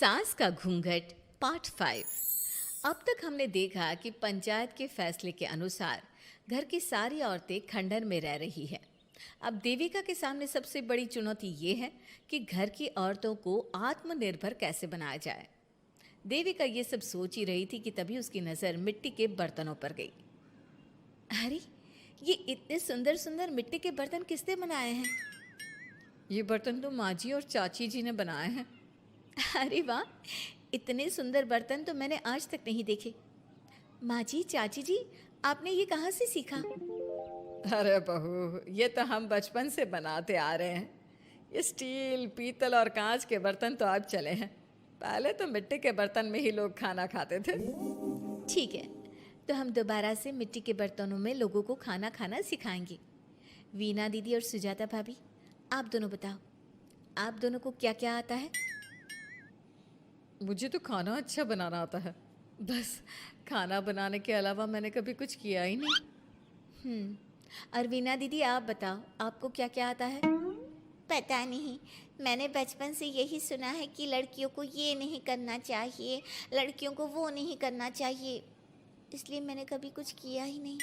सास का घूंघट पार्ट 5। अब तक हमने देखा कि पंचायत के फैसले के अनुसार घर की सारी औरतें खंडहर में रह रही है। अब देविका के सामने सबसे बड़ी चुनौती ये है कि घर की औरतों को आत्मनिर्भर कैसे बनाया जाए। देविका ये सब सोच ही रही थी कि तभी उसकी नज़र मिट्टी के बर्तनों पर गई। अरे, ये इतने सुंदर सुंदर मिट्टी के बर्तन किसने बनाए हैं? ये बर्तन तो माँ जी और चाची जी ने बनाए हैं। अरे वाह, इतने सुंदर बर्तन तो मैंने आज तक नहीं देखे। माँ जी, चाची जी, आपने ये कहाँ से सीखा? अरे बहू, ये तो हम बचपन से बनाते आ रहे हैं। ये स्टील, पीतल और कांच के बर्तन तो अब चले हैं। पहले तो मिट्टी के बर्तन में ही लोग खाना खाते थे। ठीक है, तो हम दोबारा से मिट्टी के बर्तनों में लोगों को खाना खाना सिखाएंगे। वीना दीदी और सुजाता भाभी, आप दोनों बताओ, आप दोनों को क्या क्या आता है? मुझे तो खाना अच्छा बनाना आता है। बस खाना बनाने के अलावा मैंने कभी कुछ किया ही नहीं। और वीना दीदी, आप बताओ, आपको क्या क्या आता है? पता नहीं, मैंने बचपन से यही सुना है कि लड़कियों को ये नहीं करना चाहिए, लड़कियों को वो नहीं करना चाहिए, इसलिए मैंने कभी कुछ किया ही नहीं।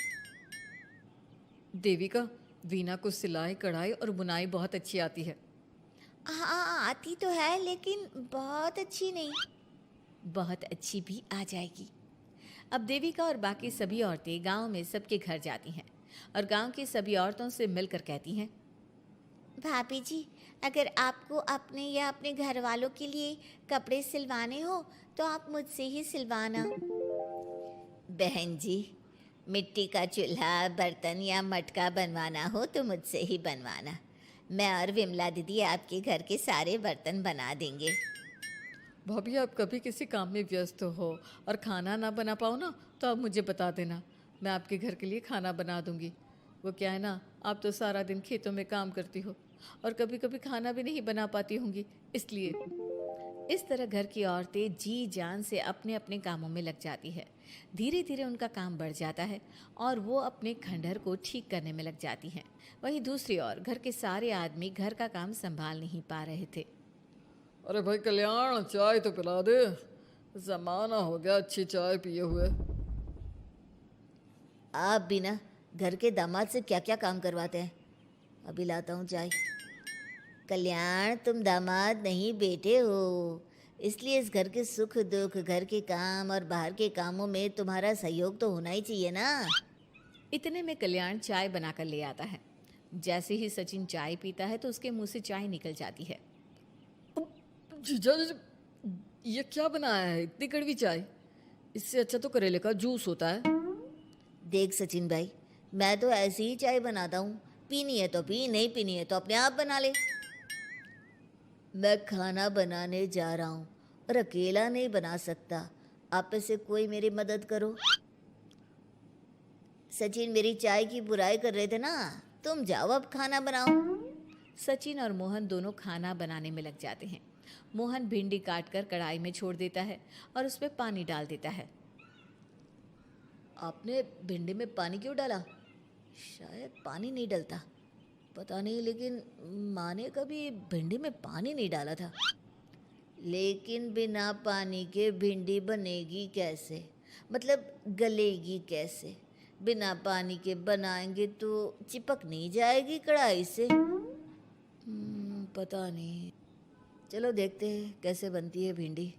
देविका, वीना को सिलाई, कढ़ाई और बुनाई बहुत अच्छी आती है। हाँ, आती तो है लेकिन बहुत अच्छी नहीं। बहुत अच्छी भी आ जाएगी। अब देविका और बाकी सभी औरतें गांव में सबके घर जाती हैं और गांव की सभी औरतों से मिलकर कहती हैं, भाभी जी, अगर आपको अपने या अपने घर वालों के लिए कपड़े सिलवाने हो तो आप मुझसे ही सिलवाना। बहन जी, मिट्टी का चूल्हा, बर्तन या मटका बनवाना हो तो मुझसे ही बनवाना। मैं और विमला दीदी आपके घर के सारे बर्तन बना देंगे। भाभी, आप कभी किसी काम में व्यस्त हो और खाना ना बना पाओ ना, तो आप मुझे बता देना, मैं आपके घर के लिए खाना बना दूंगी। वो क्या है ना, आप तो सारा दिन खेतों में काम करती हो और कभी कभी खाना भी नहीं बना पाती होंगी, इसलिए। इस तरह घर की औरतें जी जान से अपने अपने कामों में लग जाती है। धीरे धीरे उनका काम बढ़ जाता है और वो अपने खंडहर को ठीक करने में लग जाती हैं। वहीं दूसरी ओर घर के सारे आदमी घर का काम संभाल नहीं पा रहे थे। अरे भाई कल्याण, चाय तो पिला दे, जमाना हो गया अच्छी चाय पिए हुए। आप भी ना घर के दामाद से क्या क्या काम करवाते हैं। अभी लाता हूँ चाय। कल्याण, तुम दामाद नहीं बेटे हो, इसलिए इस घर के सुख दुख, घर के काम और बाहर के कामों में तुम्हारा सहयोग तो होना ही चाहिए ना। इतने में कल्याण चाय बनाकर ले आता है। जैसे ही सचिन चाय पीता है तो उसके मुंह से चाय निकल जाती है। जीजा जी, ये क्या बनाया है, इतनी कड़वी चाय? इससे अच्छा तो करेले का जूस होता है। देख सचिन भाई, मैं तो ऐसी ही चाय बनाता हूँ, पीनी है तो पी, नहीं पीनी है तो अपने आप बना ले। मैं खाना बनाने जा रहा हूँ और अकेला नहीं बना सकता, आप में से कोई मेरी मदद करो। सचिन मेरी चाय की बुराई कर रहे थे ना, तुम जाओ अब खाना बनाओ। सचिन और मोहन दोनों खाना बनाने में लग जाते हैं। मोहन भिंडी काटकर कढ़ाई में छोड़ देता है और उसमें पानी डाल देता है। आपने भिंडी में पानी क्यों डाला? शायद पानी नहीं डलता, पता नहीं, लेकिन माँ ने कभी भिंडी में पानी नहीं डाला था। लेकिन बिना पानी के भिंडी बनेगी कैसे, मतलब गलेगी कैसे? बिना पानी के बनाएंगे तो चिपक नहीं जाएगी कढ़ाई से? पता नहीं, चलो देखते हैं कैसे बनती है भिंडी।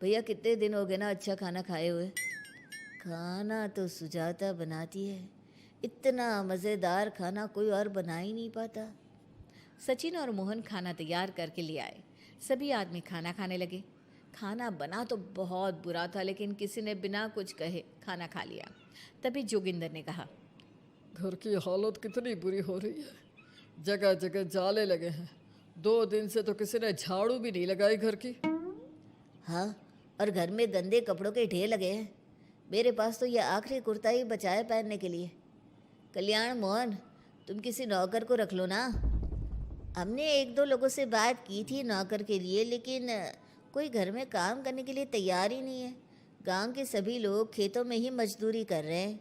भैया, कितने दिन हो गए ना अच्छा खाना खाए हुए। खाना तो सुजाता बनाती है, इतना मज़ेदार खाना कोई और बना ही नहीं पाता। सचिन और मोहन खाना तैयार करके ले आए। सभी आदमी खाना खाने लगे। खाना बना तो बहुत बुरा था, लेकिन किसी ने बिना कुछ कहे खाना खा लिया। तभी जोगिंदर ने कहा, घर की हालत कितनी बुरी हो रही है, जगह जगह जाले लगे हैं। 2 दिन से तो किसी ने झाड़ू भी नहीं लगाई घर की। हाँ, और घर में गंदे कपड़ों के ढेर लगे हैं। मेरे पास तो यह आखिरी कुर्ता ही बचा है पहनने के लिए। कल्याण, मोहन, तुम किसी नौकर को रख लो ना। हमने 1-2 लोगों से बात की थी नौकर के लिए, लेकिन कोई घर में काम करने के लिए तैयार ही नहीं है। गांव के सभी लोग खेतों में ही मजदूरी कर रहे हैं।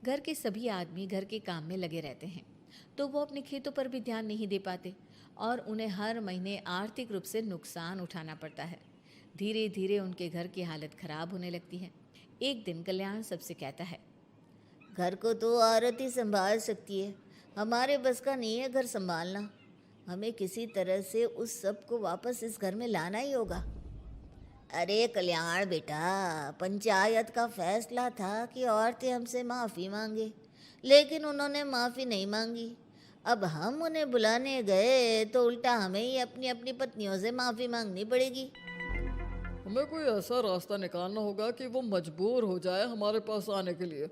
घर के सभी आदमी घर के काम में लगे रहते हैं, तो वो अपने खेतों पर भी ध्यान नहीं दे पाते और उन्हें हर महीने आर्थिक रूप से नुकसान उठाना पड़ता है। धीरे धीरे उनके घर की हालत खराब होने लगती है। एक दिन कल्याण सबसे कहता है, घर को तो औरत ही संभाल सकती है, हमारे बस का नहीं है घर संभालना। हमें किसी तरह से उस सब को वापस इस घर में लाना ही होगा। अरे कल्याण बेटा, पंचायत का फैसला था कि औरतें हमसे माफ़ी मांगे, लेकिन उन्होंने माफ़ी नहीं मांगी। अब हम उन्हें बुलाने गए तो उल्टा हमें ही अपनी अपनी पत्नियों से माफ़ी मांगनी पड़ेगी। हमें कोई ऐसा रास्ता निकालना होगा कि वो मजबूर हो जाए हमारे पास आने के लिए।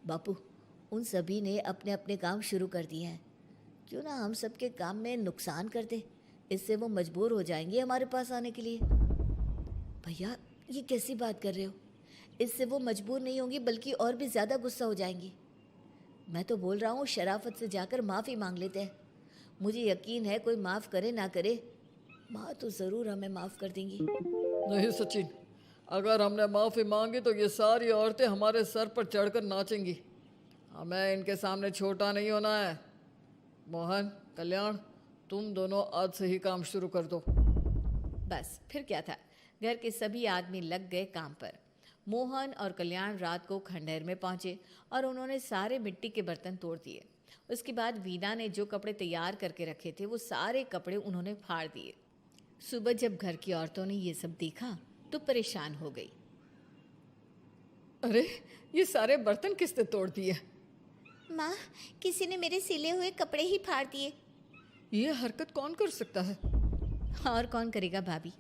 बापू, उन सभी ने अपने अपने काम शुरू कर दिए हैं, क्यों ना हम सबके काम में नुकसान कर दे, इससे वो मजबूर हो जाएंगे हमारे पास आने के लिए। भैया, ये कैसी बात कर रहे हो? इससे वो मजबूर नहीं होंगी बल्कि और भी ज़्यादा गुस्सा हो जाएंगी। मैं तो बोल रहा हूँ शराफत से जाकर माफ़ी मांग लेते हैं। मुझे यकीन है कोई माफ़ करे ना करे, माँ तो ज़रूर हमें माफ़ कर देंगी। नहीं सचिन, अगर हमने माफ़ी मांगी तो ये सारी औरतें हमारे सर पर चढ़कर नाचेंगी। हमें इनके सामने छोटा नहीं होना है। मोहन, कल्याण, तुम दोनों आज से ही काम शुरू कर दो। बस फिर क्या था, घर के सभी आदमी लग गए काम पर। मोहन और कल्याण रात को खंडहर में पहुंचे और उन्होंने सारे मिट्टी के बर्तन तोड़ दिए। उसके बाद वीना ने जो कपड़े तैयार करके रखे थे वो सारे कपड़े उन्होंने फाड़ दिए। सुबह जब घर की औरतों ने ये सब देखा तो परेशान हो गई। अरे, ये सारे बर्तन किसने तोड़ दिए? माँ, किसी ने मेरे सिले हुए कपड़े ही फाड़ दिए। ये हरकत कौन कर सकता है? और कौन करेगा भाभी,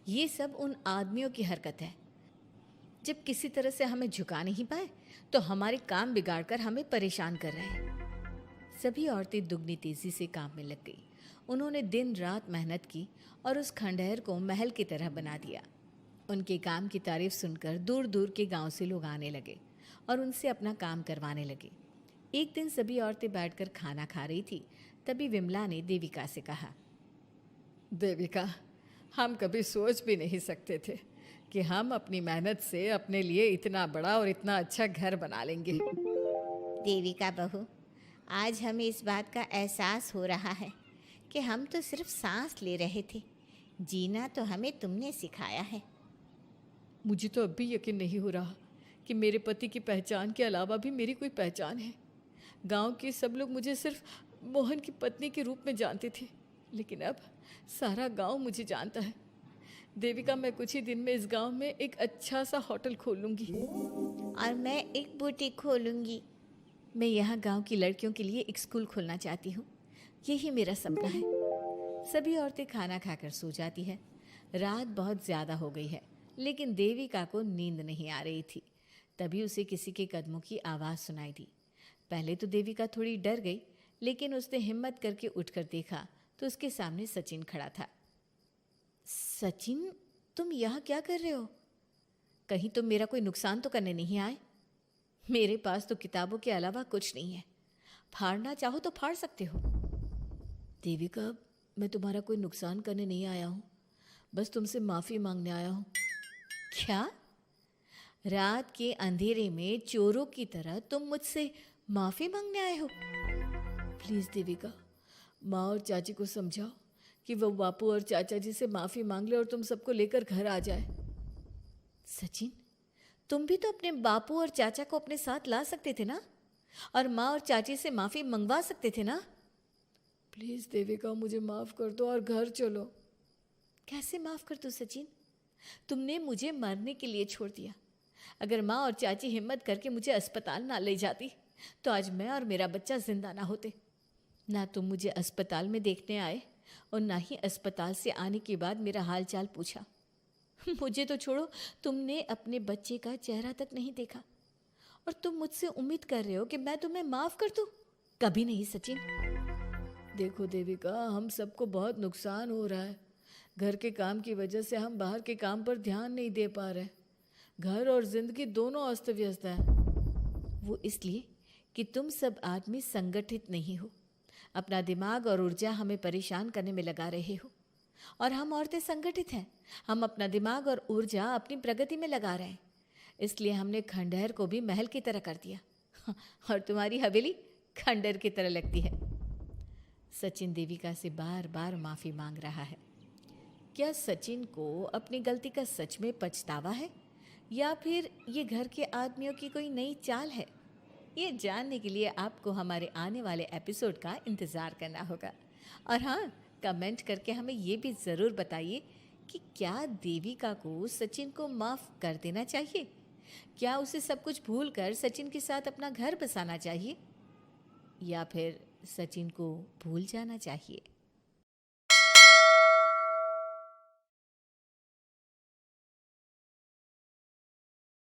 ये सब उन आदमियों की हरकत है। जब किसी तरह से हमें झुका नहीं पाए तो हमारे काम बिगाड़कर हमें परेशान कर रहे हैं। सभी औरतें दुगनी तेजी से काम में लग गई। उन्होंने दिन रात मेहनत की और उस खंडहर को महल की तरह बना दिया। उनके काम की तारीफ सुनकर दूर दूर के गांव से लोग आने लगे और उनसे अपना काम करवाने लगे। एक दिन सभी औरतें बैठकर खाना खा रही थी, तभी विमला ने देविका से कहा, देविका, हम कभी सोच भी नहीं सकते थे कि हम अपनी मेहनत से अपने लिए इतना बड़ा और इतना अच्छा घर बना लेंगे। देविका बहू, आज हमें इस बात का एहसास हो रहा है कि हम तो सिर्फ सांस ले रहे थे, जीना तो हमें तुमने सिखाया है। मुझे तो अब भी यकीन नहीं हो रहा कि मेरे पति की पहचान के अलावा भी मेरी कोई पहचान है। गांव के सब लोग मुझे सिर्फ मोहन की पत्नी के रूप में जानते थे, लेकिन अब सारा गांव मुझे जानता है। देविका, मैं कुछ ही दिन में इस गांव में एक अच्छा सा होटल खोल लूँगी। और मैं एक बुटीक खोलूँगी। मैं यहाँ गांव की लड़कियों के लिए एक स्कूल खोलना चाहती हूँ, यही मेरा सपना है। सभी औरतें खाना खाकर सो जाती है। रात बहुत ज़्यादा हो गई है, लेकिन देविका को नींद नहीं आ रही थी। तभी उसे किसी के कदमों की आवाज़ सुनाई दी। पहले तो देविका थोड़ी डर गई, लेकिन उसने हिम्मत करके उठकर देखा तो उसके सामने सचिन खड़ा था। सचिन, तुम यहाँ क्या कर रहे हो? कहीं तुम मेरा कोई नुकसान तो करने नहीं आए? मेरे पास तो किताबों के अलावा कुछ नहीं है, फाड़ना चाहो तो फाड़ सकते हो। देविका, मैं तुम्हारा कोई नुकसान करने नहीं आया हूँ, बस तुमसे माफ़ी मांगने आया हूँ। क्या? रात के अंधेरे में चोरों की तरह तुम मुझसे माफ़ी मांगने आए हो? प्लीज़ देविका, माँ और चाची को समझाओ कि वो बापू और चाचा जी से माफ़ी मांग ले और तुम सबको लेकर घर आ जाए। सचिन, तुम भी तो अपने बापू और चाचा को अपने साथ ला सकते थे ना, और माँ और चाची से माफ़ी मंगवा सकते थे ना। प्लीज़ देविका, मुझे माफ़ कर दो और घर चलो। कैसे माफ़ कर दूँ सचिन? तुमने मुझे मरने के लिए छोड़ दिया। अगर माँ और चाची हिम्मत करके मुझे अस्पताल ना ले जाती तो आज मैं और मेरा बच्चा जिंदा ना होते। ना तुम मुझे अस्पताल में देखने आए और ना ही अस्पताल से आने के बाद मेरा हाल चाल पूछा। मुझे तो छोड़ो, तुमने अपने बच्चे का चेहरा तक नहीं देखा और तुम मुझसे उम्मीद कर रहे हो कि मैं तुम्हें माफ़ कर दूँ? कभी नहीं सचिन। देखो देविका, हम सबको बहुत नुकसान हो रहा है। घर के काम की वजह से हम बाहर के काम पर ध्यान नहीं दे पा रहे। घर और जिंदगी दोनों अस्त व्यस्त है। वो इसलिए कि तुम सब आदमी संगठित नहीं हो। अपना दिमाग और ऊर्जा हमें परेशान करने में लगा रहे हो, और हम औरतें संगठित हैं। हम अपना दिमाग और ऊर्जा अपनी प्रगति में लगा रहे हैं। इसलिए हमने खंडहर को भी महल की तरह कर दिया और तुम्हारी हवेली खंडहर की तरह लगती है। सचिन देविका से बार बार माफ़ी मांग रहा है। क्या सचिन को अपनी गलती का सच में पछतावा है या फिर ये घर के आदमियों की कोई नई चाल है? ये जानने के लिए आपको हमारे आने वाले एपिसोड का इंतज़ार करना होगा। और हाँ, कमेंट करके हमें ये भी ज़रूर बताइए कि क्या देविका को सचिन को माफ़ कर देना चाहिए? क्या उसे सब कुछ भूल कर सचिन के साथ अपना घर बसाना चाहिए या फिर सचिन को भूल जाना चाहिए?